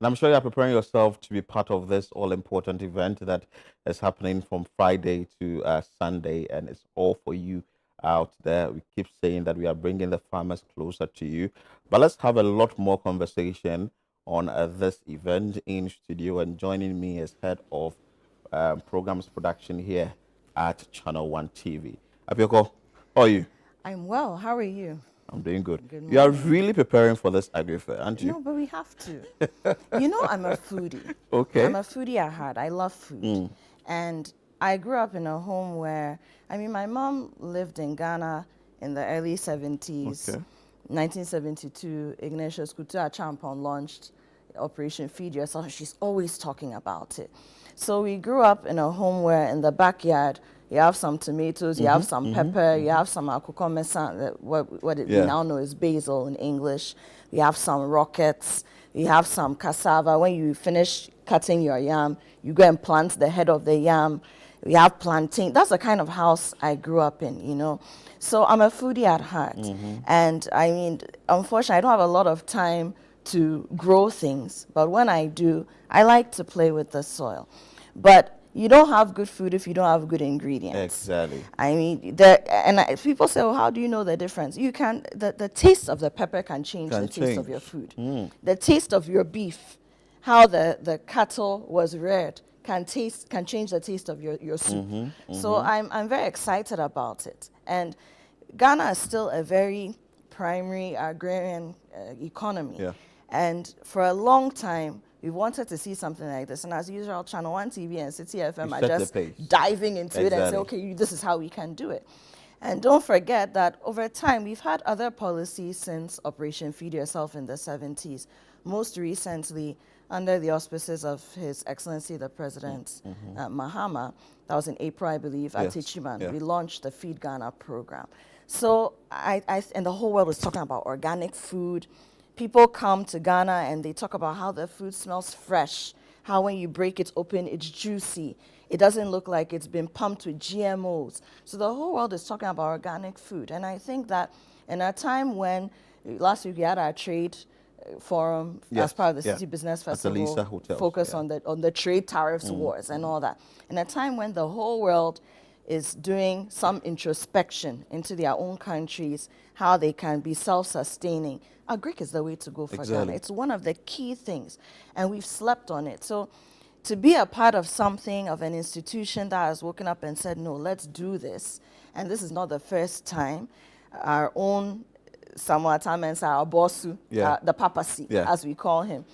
And I'm sure you're preparing yourself to be part of this all-important event that is happening from Friday to Sunday, and it's all for you out there. We keep saying that we are bringing the farmers closer to you, but let's have a lot more conversation on this event in studio. And joining me is head of programs production here at Channel One TV. Abioko, how are you? I'm well. How are you? I'm doing good. Good You are morning. really preparing for this AGRIFAIR, aren't you? No, but we have to. I'm a foodie. I'm Okay. a foodie at heart. I love food. Mm. And I grew up in a home where, my mom lived in Ghana in the early 70s. Okay. 1972, Ignatius Kutu Achampon launched Operation Feed Yourself. She's always talking about it. So we grew up in a home where in the backyard, you have some tomatoes, you have some pepper, you have some akukomesa, we Yeah. now know is basil in English. We have some rockets, we have some cassava. When you finish cutting your yam, you go and plant the head of the yam. We have plantain. That's the kind of house I grew up in. So I'm a foodie at heart. And unfortunately, I don't have a lot of time to grow things. But when I do, I like to play with the soil. But you don't have good food if you don't have good ingredients. Exactly. People say, well, how do you know the difference? The taste of the pepper can change Can the taste of change. your food. The taste of your beef, how the cattle was reared, can change the taste of your soup. So I'm very excited about it. And Ghana is still a very primary agrarian economy. Yeah. And for a long time, we wanted to see something like this. And as usual, Channel One TV and City FM You are set the just pace. diving into it and say, Exactly. okay, this is how we can do it. And don't forget that over time, we've had other policies since Operation Feed Yourself in the 70s. Most recently, under the auspices of His Excellency the President Mahama, that was in April, I believe, at Yes. Tichiman, Yeah. we launched the Feed Ghana program. So and the whole world was talking about organic food. People come to Ghana and they talk about how the food smells fresh, how when you break it open, it's juicy. It doesn't look like it's been pumped with GMOs. So the whole world is talking about organic food. And I think that in a time when last week we had our trade forum Yes, as part of the yeah. City Business At the Lisa Festival, Hotels, focus yeah. on the trade tariffs wars and all that. In a time when the whole world is doing some introspection into their own countries, how they can be self-sustaining, agric is the way to go for Ghana. Exactly. It's one of the key things, and we've slept on it. So to be a part of something, of an institution that has woken up and said, no, let's do this, and this is not the first time, our own Samuel Atamensa, our bossu, Yeah. the papacy, Yeah. as we call him,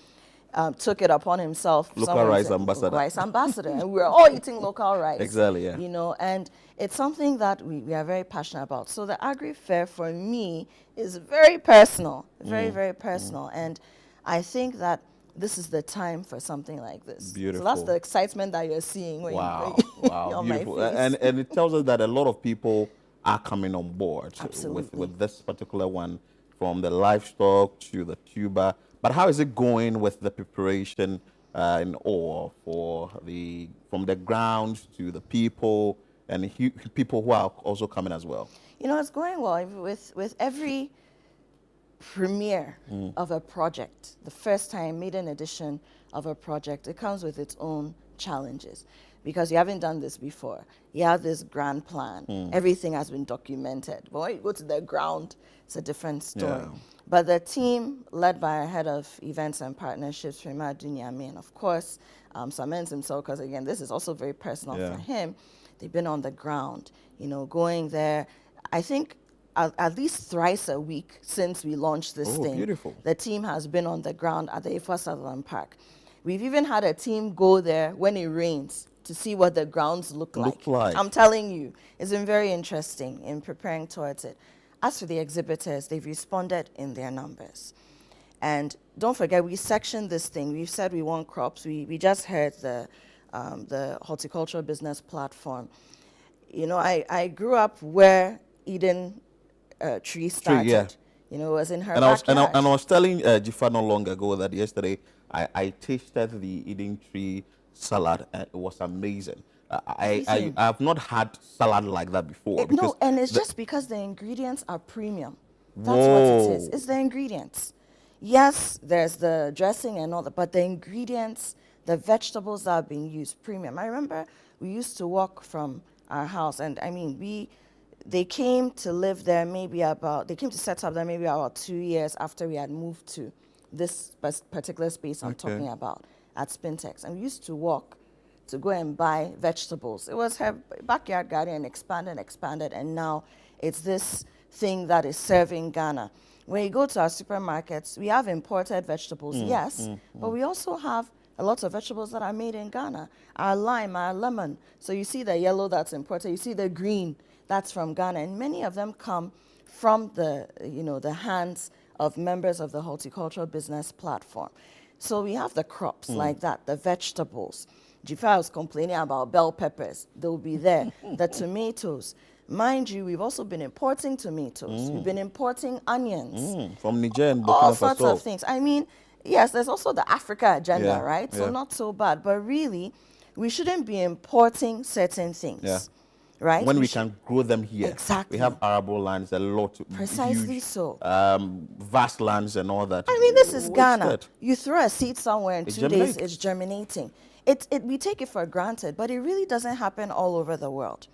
took it upon himself. Local Someone rice said, ambassador. Local rice ambassador. And we were all eating local rice. Exactly, yeah. And it's something that we are very passionate about. So the Agri-Fair for me is very personal, very, very personal. And I think that this is the time for something like this. Beautiful. So that's the excitement that you're seeing when Wow. you Wow. on my Beautiful. face. And it tells us that a lot of people are coming on board Absolutely. with this particular one, from the livestock to the tuber. But how is it going with the preparation in ore from the ground to the people and people who are also coming as well? It's going well. With every premiere of a project, the first time maiden edition of a project, it comes with its own challenges because you haven't done this before. You have this grand plan. Everything has been documented. But when you go to the ground, it's a different story. Yeah. But the team, led by our head of events and partnerships, Rema Dunyame, and of course, Samens himself, because again, this is also very personal Yeah. for him. They've been on the ground, going there. I think at least thrice a week since we launched this Oh, thing. beautiful. The team has been on the ground at the Ifa Sutherland Park. We've even had a team go there when it rains to see what the grounds look like. I'm telling you, it's been very interesting in preparing towards it. As for the exhibitors, they've responded in their numbers. And don't forget, we sectioned this thing. We've said we want crops. We just heard the horticultural business platform. I grew up where Eden tree started. yeah. It was in her And backyard. I was telling Jifa not long ago that yesterday I tasted the Eden tree salad and it was amazing. I have not had salad like that before. No, and it's just because the ingredients are premium. That's what it is. It's the ingredients. Yes, there's the dressing and all that, but the ingredients, the vegetables that are being used, premium. I remember we used to walk from our house, and I mean, they came to live there they came to set up there maybe about 2 years after we had moved to this particular space I'm talking about at Spintex. And we used to walk to go and buy vegetables. It was her backyard garden and expanded, and now it's this thing that is serving Ghana. When you go to our supermarkets, we have imported vegetables, yes, but we also have a lot of vegetables that are made in Ghana. Our lime, our lemon. So you see the yellow that's imported, you see the green that's from Ghana, and many of them come from the hands of members of the horticultural business platform. So we have the crops like that, the vegetables. Jifa was complaining about bell peppers. They'll be there. The tomatoes. Mind you, we've also been importing tomatoes. We've been importing onions. From Niger and Burkina Faso. All sorts of things. I mean, yes, there's also the Africa agenda, right? So not so bad. But really, we shouldn't be importing certain things. Yeah. Right? When we can grow them here. Exactly. We have arable lands, a lot. Precisely huge, so. Vast lands and all that. I mean, this is Ghana. You throw a seed somewhere in 2 days, it's germinating. We take it for granted, but it really doesn't happen all over the world.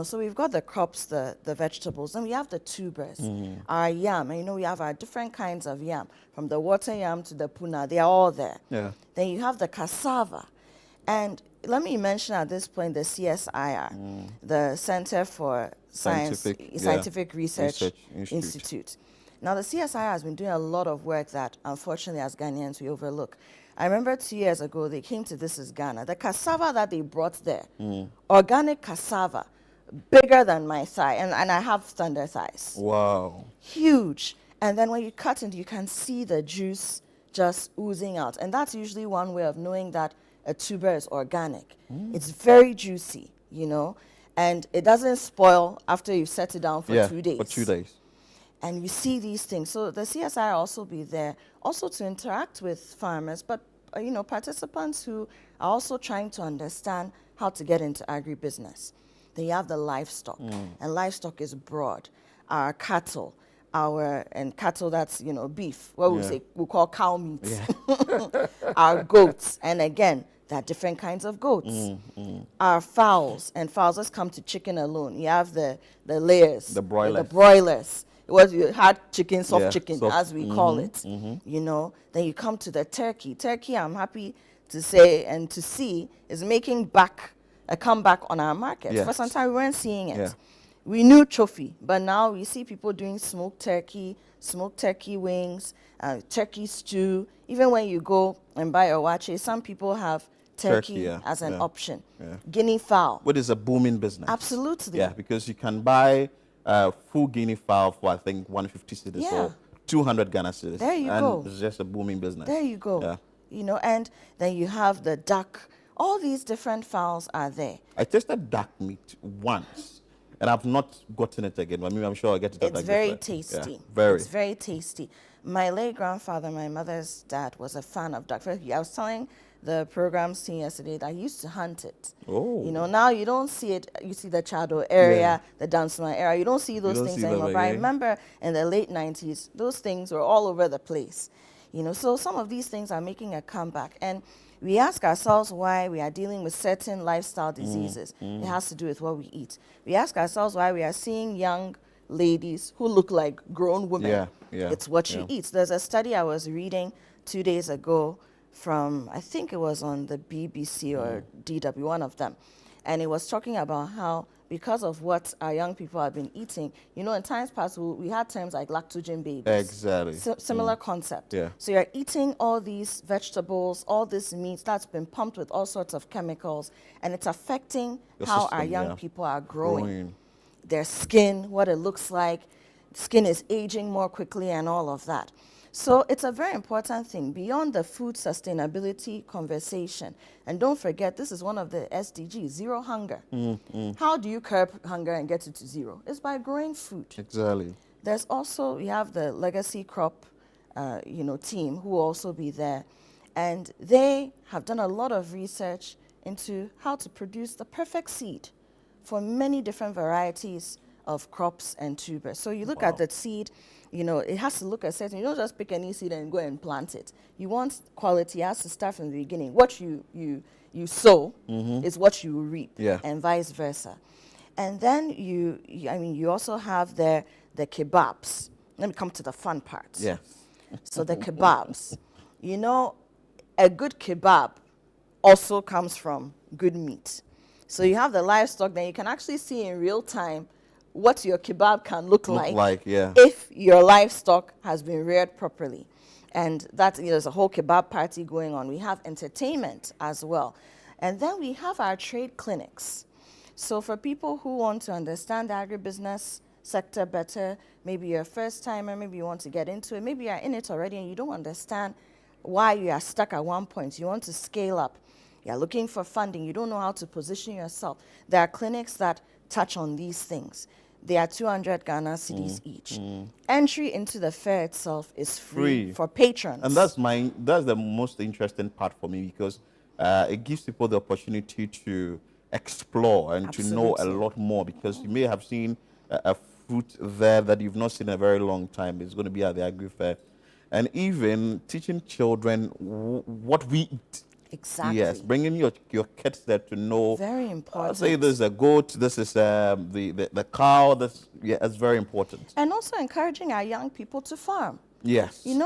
So we've got the crops, the vegetables, and we have the tubers, our yam. And we have our different kinds of yam, from the water yam to the puna. They are all there. Yeah. Then you have the cassava. And let me mention at this point the CSIR, the Center for Scientific Research Institute. Now, the CSIR has been doing a lot of work that, unfortunately, as Ghanaians, we overlook. I remember 2 years ago, they came to This Is Ghana. The cassava that they brought there, organic cassava, bigger than my thigh, and I have thunder thighs. Wow. Huge. And then when you cut it, you can see the juice just oozing out. And that's usually one way of knowing that a tuber is organic. It's very juicy, and it doesn't spoil after you set it down for 2 days. For 2 days. And you see these things. So the CSI also be there also to interact with farmers, but participants who are also trying to understand how to get into agribusiness. Then you have the livestock, and livestock is broad. Our cattle, cattle that's beef, what we call cow meat. Yeah. Our goats, and again, there are different kinds of goats. Our fowls, and fowls, let's come to chicken alone. You have the layers, the broilers. The broilers. What you hard chicken, soft chicken, as we call it. Then you come to the turkey. Turkey, I'm happy to say and to see, is making a comeback on our market. Yes. For some time, we weren't seeing it. Yeah. We knew trophy, but now we see people doing smoked turkey wings, turkey stew. Even when you go and buy a wache, some people have turkey as an option. Yeah. Guinea fowl. What is a booming business? Absolutely. Yeah, because you can buy full guinea fowl for, I think, 150 cedis or 200 Ghana cedis. There you go. It's just a booming business. There you go. Yeah. And then you have the duck. All these different fowls are there. I tasted duck meat once, and I've not gotten it again. I mean, I'm sure I'll get it. It's very tasty. Yeah, very. It's very tasty. My late grandfather, my mother's dad, was a fan of duck. I was telling the program's team yesterday that I used to hunt it. Oh. Now you don't see it. You see the Chado area, the Dansman area. You don't see those things anymore. But I remember in the late 90s, those things were all over the place. So some of these things are making a comeback. And we ask ourselves why we are dealing with certain lifestyle diseases. It has to do with what we eat. We ask ourselves why we are seeing young ladies who look like grown women. It's what you eat. There's a study I was reading 2 days ago from, I think it was on the BBC or DW, one of them. And it was talking about how, because of what our young people have been eating, in times past, we had terms like lactogen babies. Exactly. Similar concept. Yeah. So you're eating all these vegetables, all this meat that's been pumped with all sorts of chemicals, and it's affecting how system, our young people are growing. Their skin, what it looks like. Skin is aging more quickly and all of that. So it's a very important thing beyond the food sustainability conversation. And don't forget, this is one of the SDGs, zero hunger. How do you curb hunger and get it to zero? It's by growing food. Exactly. There's also, we have the legacy crop, team who will also be there. And they have done a lot of research into how to produce the perfect seed for many different varieties of crops and tubers. So you look at the seed, it has to look a certain. You don't just pick any seed and go and plant it. You want quality. It has to start from the beginning. What you sow is what you reap, and vice versa. And then you also have the kebabs. Let me come to the fun parts. Yeah. So the kebabs, a good kebab also comes from good meat. So you have the livestock, then you can actually see in real time what your kebab can look like if your livestock has been reared properly. And that, there's a whole kebab party going on. We have entertainment as well. And then we have our trade clinics. So for people who want to understand the agribusiness sector better, maybe you're a first timer, maybe you want to get into it, maybe you're in it already and you don't understand why you are stuck at one point, you want to scale up, you're looking for funding, you don't know how to position yourself. There are clinics that touch on these things. They are 200 Ghana cedis each. Entry into the fair itself is free for patrons. And that's the most interesting part for me, because it gives people the opportunity to explore and to know a lot more, because you may have seen a fruit there that you've not seen in a very long time. It's going to be at the AGRIFAIR. And even teaching children what we eat. Exactly. Yes, bringing your kids there to know. Very important. Say this is a goat, this is the cow. That's very important. And also encouraging our young people to farm. Yes. And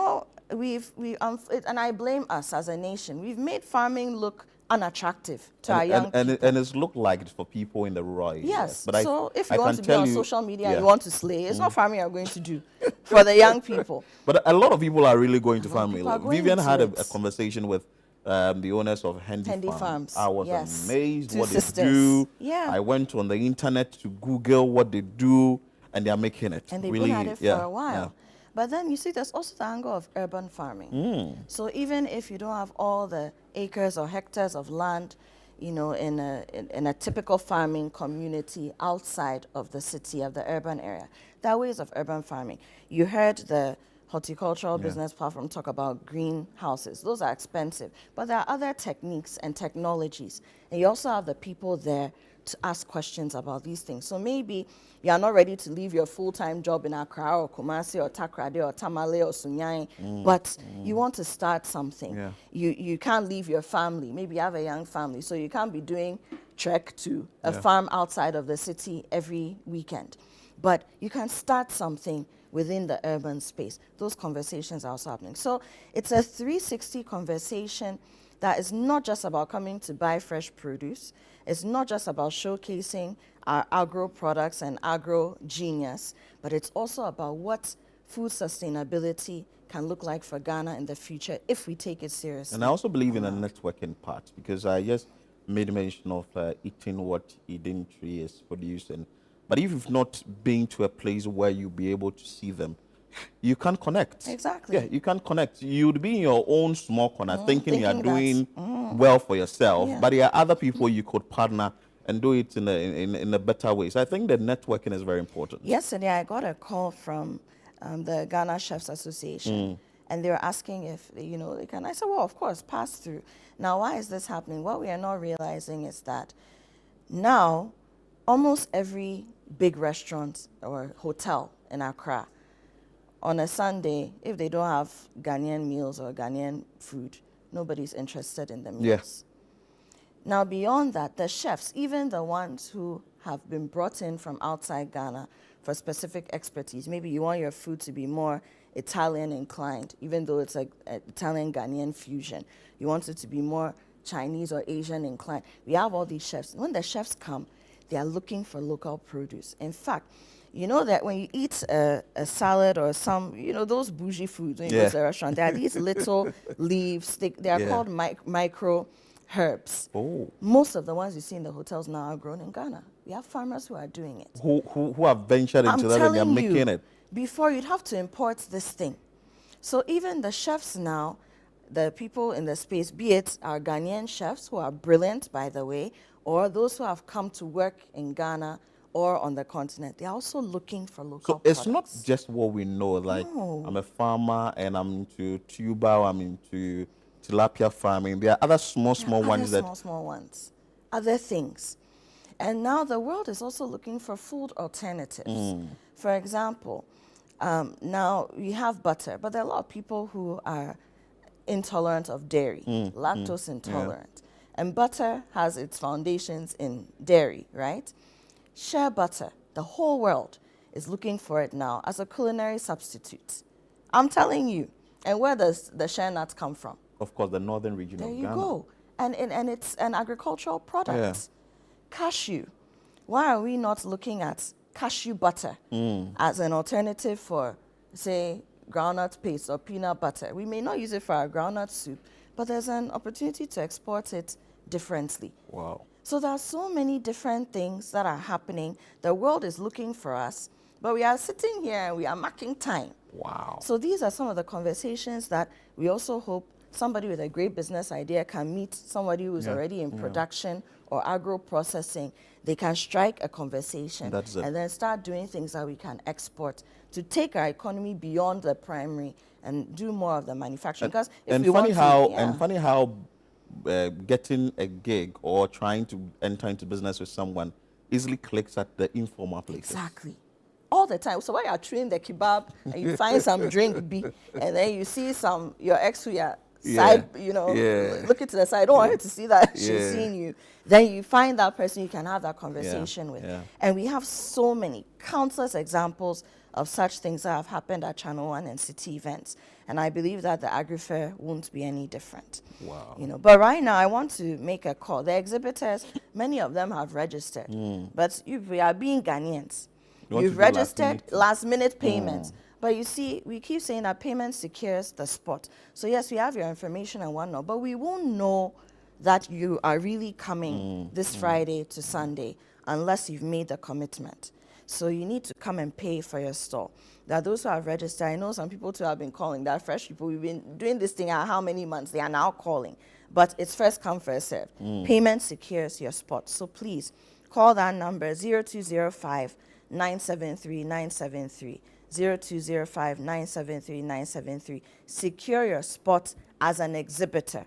I blame us as a nation. We've made farming look unattractive to our young people. And it's looked like it for people in the rural areas. Yes. But so if you want to be on social media and you want to slay, it's not farming you're going to do for the young people. But a lot of people are really going to farming. Vivian had a conversation with the owners of Handy Farms. I was amazed what they do. Yeah. I went on the internet to Google what they do, and they are making it. And they've really, been at it for a while. Yeah. But then you see there's also the angle of urban farming. So even if you don't have all the acres or hectares of land, in a typical farming community outside of the city, of the urban area, there are ways of urban farming. You heard the horticultural business platform talk about greenhouses. Those are expensive, but there are other techniques and technologies. And you also have the people there to ask questions about these things. So maybe you are not ready to leave your full-time job in Accra or Kumasi or Takrade or Tamale or Sunyani, but you want to start something. Yeah. You can't leave your family. Maybe you have a young family, so you can't be doing trek to a farm outside of the city every weekend. But you can start something within the urban space. Those conversations are also happening. So it's a 360 conversation that is not just about coming to buy fresh produce. It's not just about showcasing our agro products and agro genius, but it's also about what food sustainability can look like for Ghana in the future if we take it seriously. And I also believe in a networking part, because I just made mention of eating what Eden Tree is producing. But if you've not been to a place where you'll be able to see them, you can't connect. Exactly. Yeah, you can't connect. You'd be in your own small corner thinking you're doing well for yourself, but there are other people you could partner and do it in a better way. So I think that networking is very important. Yesterday, I got a call from the Ghana Chefs Association, and they were asking if, they can. I said, well, of course, pass through. Now, why is this happening? What we are not realizing is that now, almost every big restaurant or hotel in Accra, on a Sunday, if they don't have Ghanaian meals or Ghanaian food, nobody's interested in the meals. Yes. Now, beyond that, the chefs, even the ones who have been brought in from outside Ghana for specific expertise, maybe you want your food to be more Italian inclined, even though it's like an Italian-Ghanaian fusion. You want it to be more Chinese or Asian inclined. We have all these chefs. When the chefs come, they are looking for local produce. In fact, you know that when you eat a salad or some, those bougie foods when you go to a restaurant, there are these little leaves. They are called micro herbs. Oh. Most of the ones you see in the hotels now are grown in Ghana. We have farmers who are doing it. Who have ventured into that and they're making it. Before, you'd have to import this thing. So even the chefs now, the people in the space, be it our Ghanaian chefs, who are brilliant, by the way, or those who have come to work in Ghana or on the continent, they're also looking for local products. It's not just what we know, like I'm a farmer and I'm into tuber, I'm into tilapia farming. There are other small ones. Small ones. Other things. And now the world is also looking for food alternatives. For example, now we have butter, but there are a lot of people who are intolerant of dairy, lactose intolerant. And butter has its foundations in dairy, right? Shea butter, the whole world is looking for it now as a culinary substitute. I'm telling you. And where does the shea nut come from? Of course, the northern region of Ghana. There you go. And it's an agricultural product. Cashew. Why are we not looking at cashew butter as an alternative for, say, groundnut paste or peanut butter? We may not use it for our groundnut soup, but there's an opportunity to export it differently. Wow. So there are so many different things that are happening. The world is looking for us, but we are sitting here and we are marking time. Wow. So these are some of the conversations that we also hope somebody with a great business idea can meet somebody who's already in production or agro-processing. They can strike a conversation and then start doing things that we can export to take our economy beyond the primary and do more of the manufacturing. Because funny how getting a gig or trying to enter into business with someone easily clicks at the informal places. Exactly. All the time. So when you are chewing the kebab and you find some drink and then you see your ex who are side, looking to the side, don't want her to see that she's seeing you. Then you find that person you can have that conversation with. And we have so many, countless examples of such things that have happened at ChannelOne and city events. And I believe that the AGRIFAIR won't be any different. Wow. But right now I want to make a call. The exhibitors, many of them have registered. But we are being Ghanaians. You've registered last-minute payments. But you see, we keep saying that payment secures the spot. So yes, we have your information and whatnot, but we won't know that you are really coming this Friday to Sunday unless you've made the commitment. So you need to come and pay for your stall. There are those who have registered. I know some people too have been calling. There are fresh people. We've been doing this thing how many months? They are now calling. But it's first come, first serve. Payment secures your spot. So please call that number 0205 973 973. 0205 973 973. Secure your spot as an exhibitor.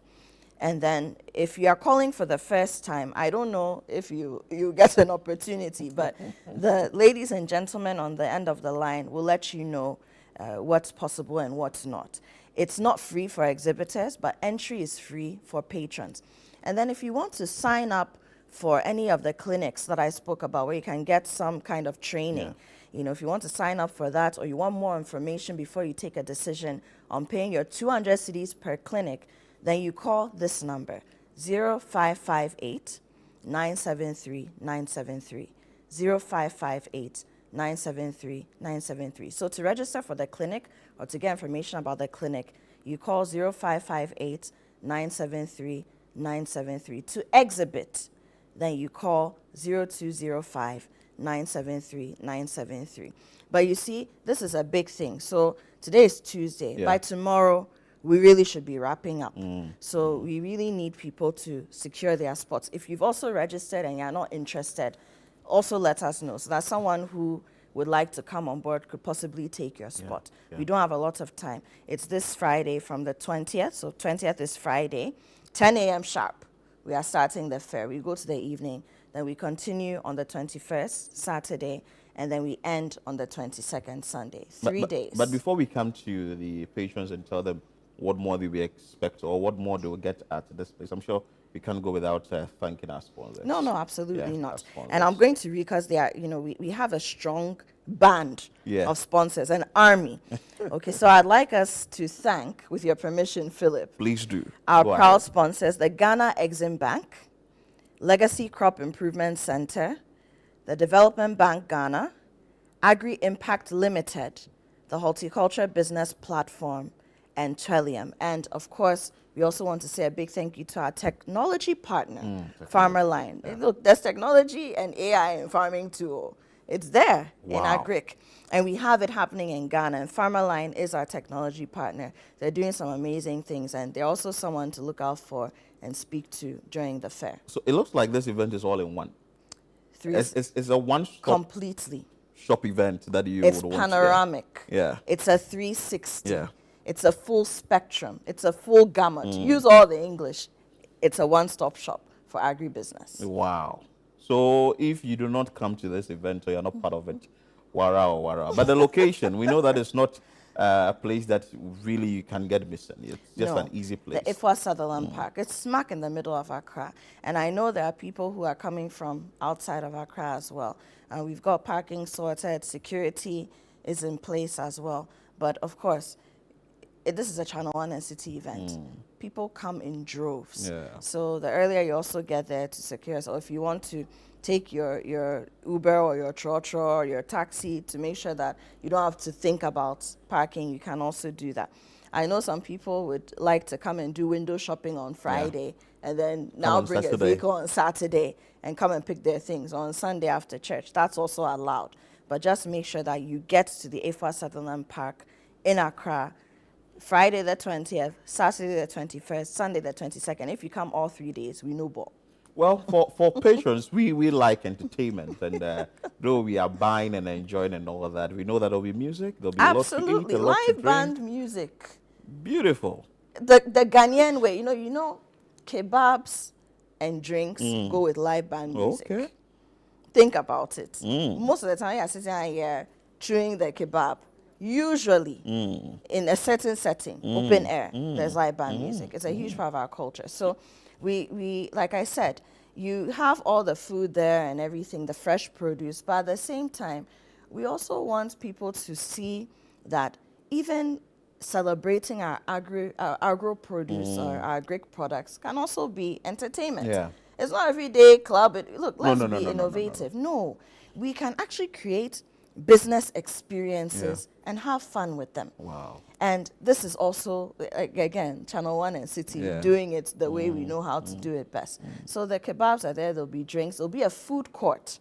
And then if you are calling for the first time, I don't know if you get an opportunity, but the ladies and gentlemen on the end of the line will let you know what's possible and what's not. It's not free for exhibitors, but entry is free for patrons. And then if you want to sign up for any of the clinics that I spoke about where you can get some kind of training, if you want to sign up for that or you want more information before you take a decision on paying your 200 cedis per clinic, then you call this number, 0558 973 973, 0558 973 973. So to register for the clinic or to get information about the clinic, you call 0558 973 973. To exhibit, then you call 0205 973 973. But you see, this is a big thing. So today is Tuesday. By tomorrow, we really should be wrapping up. So we really need people to secure their spots. If you've also registered and you're not interested, also let us know so that someone who would like to come on board could possibly take your spot. We don't have a lot of time. It's this Friday from the 20th. So 20th is Friday, 10 a.m. sharp. We are starting the fair. We go to the evening. Then we continue on the 21st, Saturday, and then we end on the 22nd, Sunday. 3 days. But before we come to the patrons and tell them what more do we expect or what more do we get at this place, I'm sure we can't go without thanking our sponsors. No, absolutely not. And I'm going to read because they are, we have a strong band of sponsors, an army. Okay, so I'd like us to thank, with your permission, Philip. Please do. Our proud sponsors, the Ghana Exim Bank, Legacy Crop Improvement Center, the Development Bank Ghana, Agri Impact Limited, the Horticulture Business Platform, and Trillium. And of course, we also want to say a big thank you to our technology partner, FarmerLine. Look, there's technology and AI in farming too. It's there in Agric. And we have it happening in Ghana. And FarmerLine is our technology partner. They're doing some amazing things. And they're also someone to look out for and speak to during the fair. So it looks like this event is all in one. It's a one-stop completely shop event that you would want. It's panoramic. Yeah. It's a 360. Yeah. It's a full spectrum. It's a full gamut. Use all the English. It's a one-stop shop for agribusiness. Wow. So if you do not come to this event or you're not part of it, wara or wara. But the location, we know that it's not a place that really you can get missing. It's just an easy place. The Ifwa Sutherland Park. It's smack in the middle of Accra. And I know there are people who are coming from outside of Accra as well. We've got parking sorted, security is in place as well. But of course, this is a ChannelOne and City event. People come in droves. So the earlier you also get there to secure. So if you want to take your Uber or your trotro or your taxi to make sure that you don't have to think about parking, you can also do that. I know some people would like to come and do window shopping on Friday and then now bring a vehicle on Saturday and come and pick their things on Sunday after church. That's also allowed. But just make sure that you get to the Ifwa Sutherland Park in Accra Friday the 20th, Saturday the 21st, Sunday the 22nd. If you come all 3 days, we know ball. Well, for patrons, we like entertainment, and though we are buying and enjoying and all of that, we know that there'll be music, there'll be absolutely lots to eat, a lot to drink. Live band music. Beautiful. The Ghanaian way, you know, kebabs and drinks go with live band music. Okay. Think about it. Most of the time, you're sitting here chewing the kebab. Usually, in a certain setting, open air, there's live band music. It's a huge part of our culture. So we like I said, you have all the food there and everything, the fresh produce, but at the same time, we also want people to see that even celebrating our agro produce or our Greek products can also be entertainment. Yeah. It's not every day club. Look, let's be innovative. No, we can actually create business experiences and have fun with them. Wow. And this is also, again, ChannelOne and City doing it the way we know how to do it best. So the kebabs are there, there'll be drinks, there'll be a food court.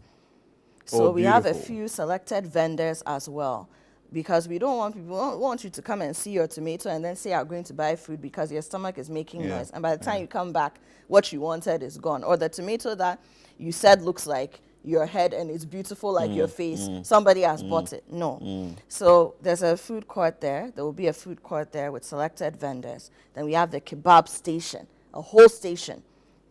So we have a few selected vendors as well, because we don't want people, we want you to come and see your tomato and then say you're going to buy food because your stomach is making noise. And by the time you come back, what you wanted is gone. Or the tomato that you said looks like your head and it's beautiful like your face, somebody has bought it. No. So there's a food court there. There will be a food court there with selected vendors. Then we have the kebab station, a whole station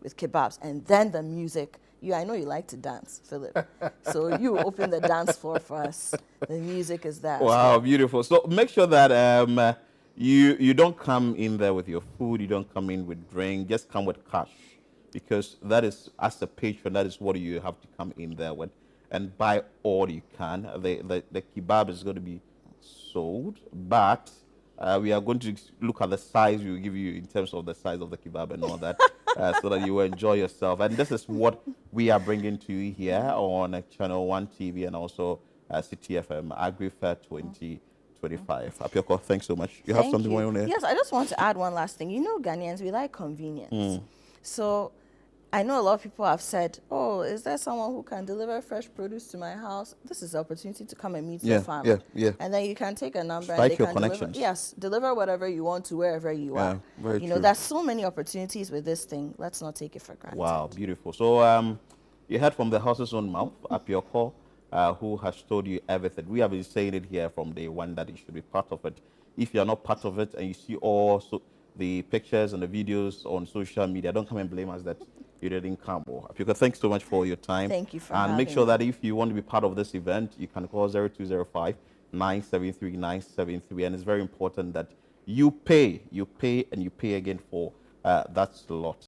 with kebabs. And then the music. I know you like to dance, Philip. So you open the dance floor for us. The music is there. Wow, beautiful. So make sure that you don't come in there with your food. You don't come in with drink. Just come with cash. Because that is, as a patron, that is what you have to come in there with and buy all you can. The kebab is going to be sold, but we are going to look at the size we will give you in terms of the size of the kebab and all that, so that you will enjoy yourself. And this is what we are bringing to you here on ChannelOne TV and also CTFM AGRIFAIR 2025. Apioko, thanks so much. You have something more on there? Yes, I just want to add one last thing. You know, Ghanaians, we like convenience. So I know a lot of people have said, oh, is there someone who can deliver fresh produce to my house? This is the opportunity to come and meet your farmer. And then you can take a number and they can deliver whatever you want to wherever you are. Very true. There's so many opportunities with this thing. Let's not take it for granted. Wow, beautiful. So you heard from the horse's own mouth, Apioko, who has told you everything. We have been saying it here from day one that you should be part of it. If you're not part of it and you see also the pictures and the videos on social media, don't come and blame us that you didn't come. Apioko, thanks so much for your time. Thank you for having me. And make sure that if you want to be part of this event, you can call 0205 973 973. And it's very important that you pay and you pay again for that slot.